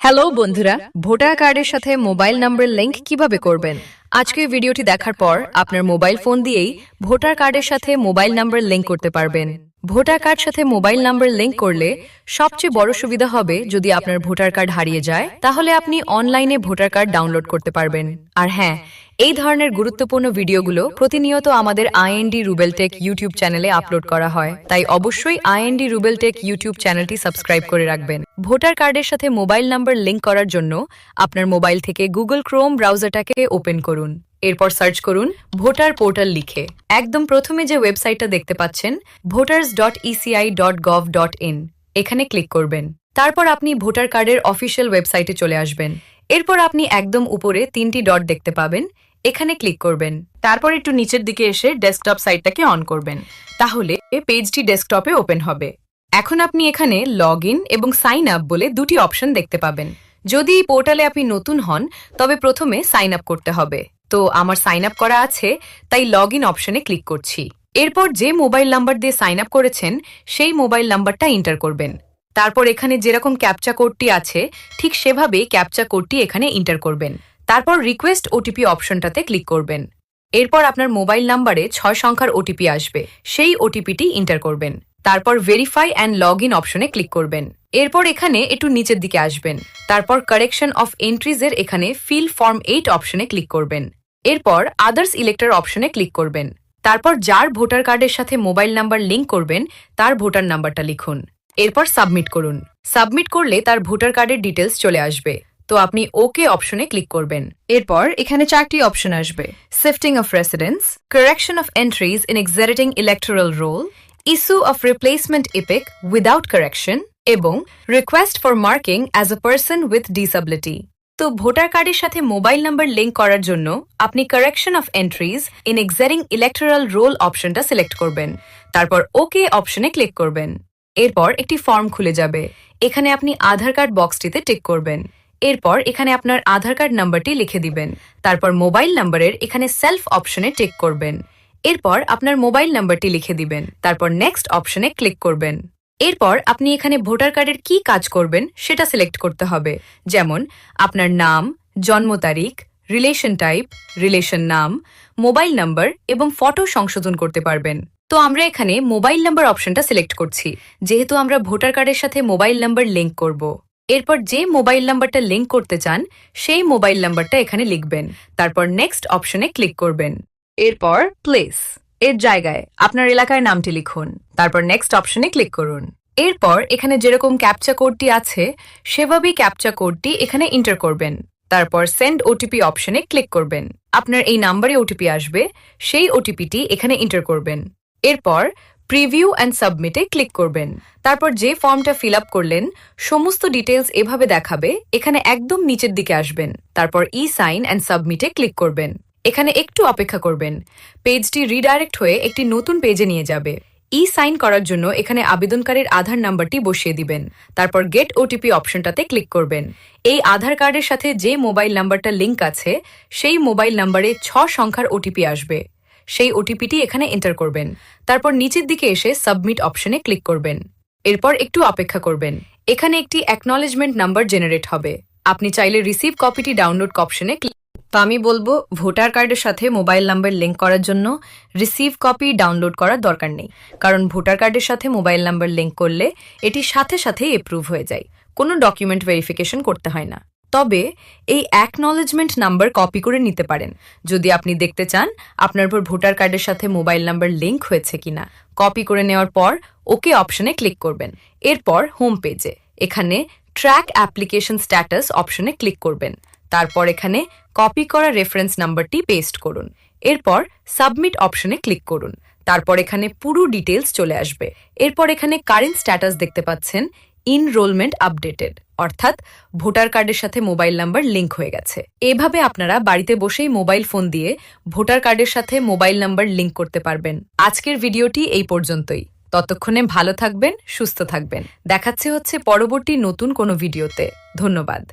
Hello বন্ধুরা, voter কার্ডের সাথে মোবাইল নাম্বারের লিংক কিভাবে করবেন? আজকের ভিডিওটি দেখার পর আপনার মোবাইল ফোন দিয়েই ভোটার কার্ডের সাথে মোবাইল নাম্বার লিংক করতে পারবেন। ভোটার কার্ড সাথে মোবাইল নাম্বার লিংক করলে সবচেয়ে বড় সুবিধা হবে যদি আপনার ভোটার কার্ড হারিয়ে যায় তাহলে আপনি অনলাইনে ভোটার কার্ড ডাউনলোড করতে পারবেন। আর হ্যাঁ, এই ধরনের গুরুত্বপূর্ণ ভিডিওগুলো প্রতিনিয়ত আমাদের আইএনডি রুবেল টেক ইউটিউব চ্যানেলে আপলোড করা হয়, তাই অবশ্যই আইএনডি রুবেল টেক ইউটিউব চ্যানেলটি সাবস্ক্রাইব করে রাখবেন। ভোটার কার্ডের সাথে মোবাইল নাম্বার লিংক করার জন্য আপনার মোবাইল থেকে গুগল ক্রোম ব্রাউজারটাকে ওপেন করুন। এরপর সার্চ করুন ভোটার পোর্টাল লিখে। একদম প্রথমে যে ওয়েবসাইটটা দেখতে পাচ্ছেন voters.eci.gov.in, এখানে ক্লিক করবেন। তারপর আপনি ভোটার কার্ডের অফিসিয়াল ওয়েবসাইটে চলে আসবেন। এরপর আপনি একদম উপরে 3টি ডট দেখতে পাবেন, এখানে ক্লিক করবেন। তারপর একটু নিচের দিকে এসে ডেস্কটপ সাইটটাকে অন করবেন, তাহলে পেজটি ডেস্কটপে ওপেন হবে। এখন আপনি এখানে লগ ইন এবং সাইন আপ বলে দুটি অপশন দেখতে পাবেন। যদি এই পোর্টালে আপনি নতুন হন তবে প্রথমে সাইন আপ করতে হবে। তো আমার সাইন আপ করা আছে, তাই লগ ইন অপশনে ক্লিক করছি। এরপর যে মোবাইল নাম্বার দিয়ে সাইন আপ করেছেন সেই মোবাইল নাম্বারটা এন্টার করবেন। তারপর এখানে যেরকম ক্যাপচা কোডটি আছে ঠিক সেভাবেই ক্যাপচা কোডটি এখানে এন্টার করবেন। তারপর রিকোয়েস্ট ওটিপি অপশনটাতে ক্লিক করবেন। এরপর আপনার মোবাইল নাম্বারে 6 সংখ্যার ওটিপি আসবে, সেই ওটিপিটি এন্টার করবেন। তারপর ভেরিফাই অ্যান্ড লগ ইন অপশনে ক্লিক করবেন। এরপর এখানে একটু নিচের দিকে আসবেন। তারপর কারেকশন অফ এন্ট্রিজের এখানে ফিল ফর্ম 8 অপশনে ক্লিক করবেন। এরপর আদার্স ইলেক্টর অপশনে ক্লিক করবেন। তারপর যার ভোটার কার্ডের সাথে মোবাইল নাম্বার লিংক করবেন তার ভোটার নাম্বারটা লিখুন। এরপর সাবমিট করুন। সাবমিট করলে তার ভোটার কার্ডের ডিটেলস চলে আসবে, তো আপনি ওকে অপশনে ক্লিক করবেন। এরপর এখানে 4টি অপশন আসবে: shifting of residence, correction of entries in existing electoral roll, issue of replacement EPIC without correction এবং request for marking as a person with disability. তো ভোটার কার্ডের সাথে মোবাইল নাম্বার লিংক করার জন্য আপনি correction of entries in existing electoral roll অপশনটা select করবেন। তারপর ওকে অপশনে ক্লিক করবেন। এরপর একটি ফর্ম খুলে যাবে, এখানে আপনি আধার কার্ড বক্সটিতে টিক করবেন। এরপর এখানে আপনার আধার কার্ড নাম্বারটি লিখে দিবেন। তারপর মোবাইল নাম্বারের এখানে সেলফ অপশনে টিক করবেন। এরপর আপনার মোবাইল নাম্বারটি লিখে দিবেন। তারপর নেক্সট অপশনে ক্লিক করবেন। এরপর আপনি এখানে ভোটার কার্ডের কি কাজ করবেন সেটা সিলেক্ট করতে হবে, যেমন আপনার নাম, জন্ম তারিখ, রিলেশন টাইপ, রিলেশন নাম, মোবাইল নাম্বার এবং ফটো সংশোধন করতে পারবেন। তো আমরা এখানে মোবাইল নাম্বার অপশনটা সিলেক্ট করছি, যেহেতু আমরা ভোটার কার্ডের সাথে মোবাইল নাম্বার লিংক করব। এরপর যে মোবাইল নাম্বারটা লিংক করতে চান সেই মোবাইল নাম্বারটা এখানে লিখবেন। তারপর নেক্সট অপশনে ক্লিক করবেন। এরপর প্লেস এর জায়গায় আপনার এলাকার নামটি লিখুন। তারপর নেক্সট অপশনে ক্লিক করুন। এরপর এখানে যেরকম ক্যাপচা কোডটি আছে সেভাবেই ক্যাপচা কোডটি এখানে এন্টার করবেন। তারপর সেন্ড ওটিপি অপশনে ক্লিক করবেন। আপনার এই নাম্বারে ওটিপি আসবে, সেই ওটিপিটি এখানে এন্টার করবেন। এরপর প্রিভিউ অ্যান্ড সাবমিটে ক্লিক করবেন। তারপর যে ফর্মটা ফিল আপ করলেন সমস্ত ডিটেলস এভাবে দেখাবে, এখানে একদম নিচের দিকে আসবেন। তারপর ই সাইন অ্যান্ড সাবমিটে ক্লিক করবেন। এখানে একটু অপেক্ষা করবেন, পেজটি রিডাইরেক্ট হয়ে একটি নতুন পেজে নিয়ে যাবে। ই সাইন করার জন্য এখানে আবেদনকারীর আধার নাম্বারটি বসিয়ে দিবেন। তারপর গেট ওটিপি অপশনটাতে ক্লিক করবেন। এই আধার কার্ডের সাথে যে মোবাইল নাম্বারটা লিংক আছে সেই মোবাইল নাম্বারে 6 সংখ্যার ওটিপি আসবে, সেই ওটিপিটি এখানে এন্টার করবেন। তারপর নিচের দিকে এসে সাবমিট অপশনে ক্লিক করবেন। এরপর একটু অপেক্ষা করবেন, এখানে একটি অ্যাকনলেজমেন্ট নাম্বার জেনারেট হবে। আপনি চাইলে রিসিভ কপিটি ডাউনলোড অপশনে ক্লিক। তো আমি বলবো ভোটার কার্ডের সাথে মোবাইল নাম্বার লিংক করার জন্য রিসিভ কপি ডাউনলোড করার দরকার নেই, কারণ ভোটার কার্ডের সাথে মোবাইল নাম্বার লিংক করলে এটি সাথে সাথেই এপ্রুভ হয়ে যায়, কোনো ডকুমেন্ট ভেরিফিকেশন করতে হয় না। তবে এই অ্যাকনলেজমেন্ট নাম্বার কপি করে নিতে পারেন যদি আপনি দেখতে চান আপনার ভোটার কার্ডের সাথে মোবাইল নাম্বার লিংক হয়েছে কিনা। কপি করে নেওয়ার পর ওকে অপশনে ক্লিক করবেন। এরপর হোম পেজে এখানে ট্র্যাক অ্যাপ্লিকেশন স্ট্যাটাস অপশনে ক্লিক করবেন। তারপর এখানে কপি করা রেফারেন্স নাম্বারটি পেস্ট করুন। এরপর সাবমিট অপশনে ক্লিক করুন। তারপর এখানে পুরো ডিটেলস চলে আসবে। এরপর এখানে কারেন্ট স্ট্যাটাস দেখতে পাচ্ছেন ইনরোলমেন্ট আপডেটেড, অর্থাৎ ভোটার কার্ডের সাথে মোবাইল নাম্বার লিংক হয়ে গেছে। এভাবে আপনারা বাড়িতে বসেই মোবাইল ফোন দিয়ে ভোটার কার্ডের সাথে মোবাইল নাম্বার লিংক করতে পারবেন। আজকের ভিডিওটি এই পর্যন্তই। ততক্ষণে ভালো থাকবেন, সুস্থ থাকবেন। দেখাচ্ছে হচ্ছে পরবর্তী নতুন কোনো ভিডিওতে। ধন্যবাদ।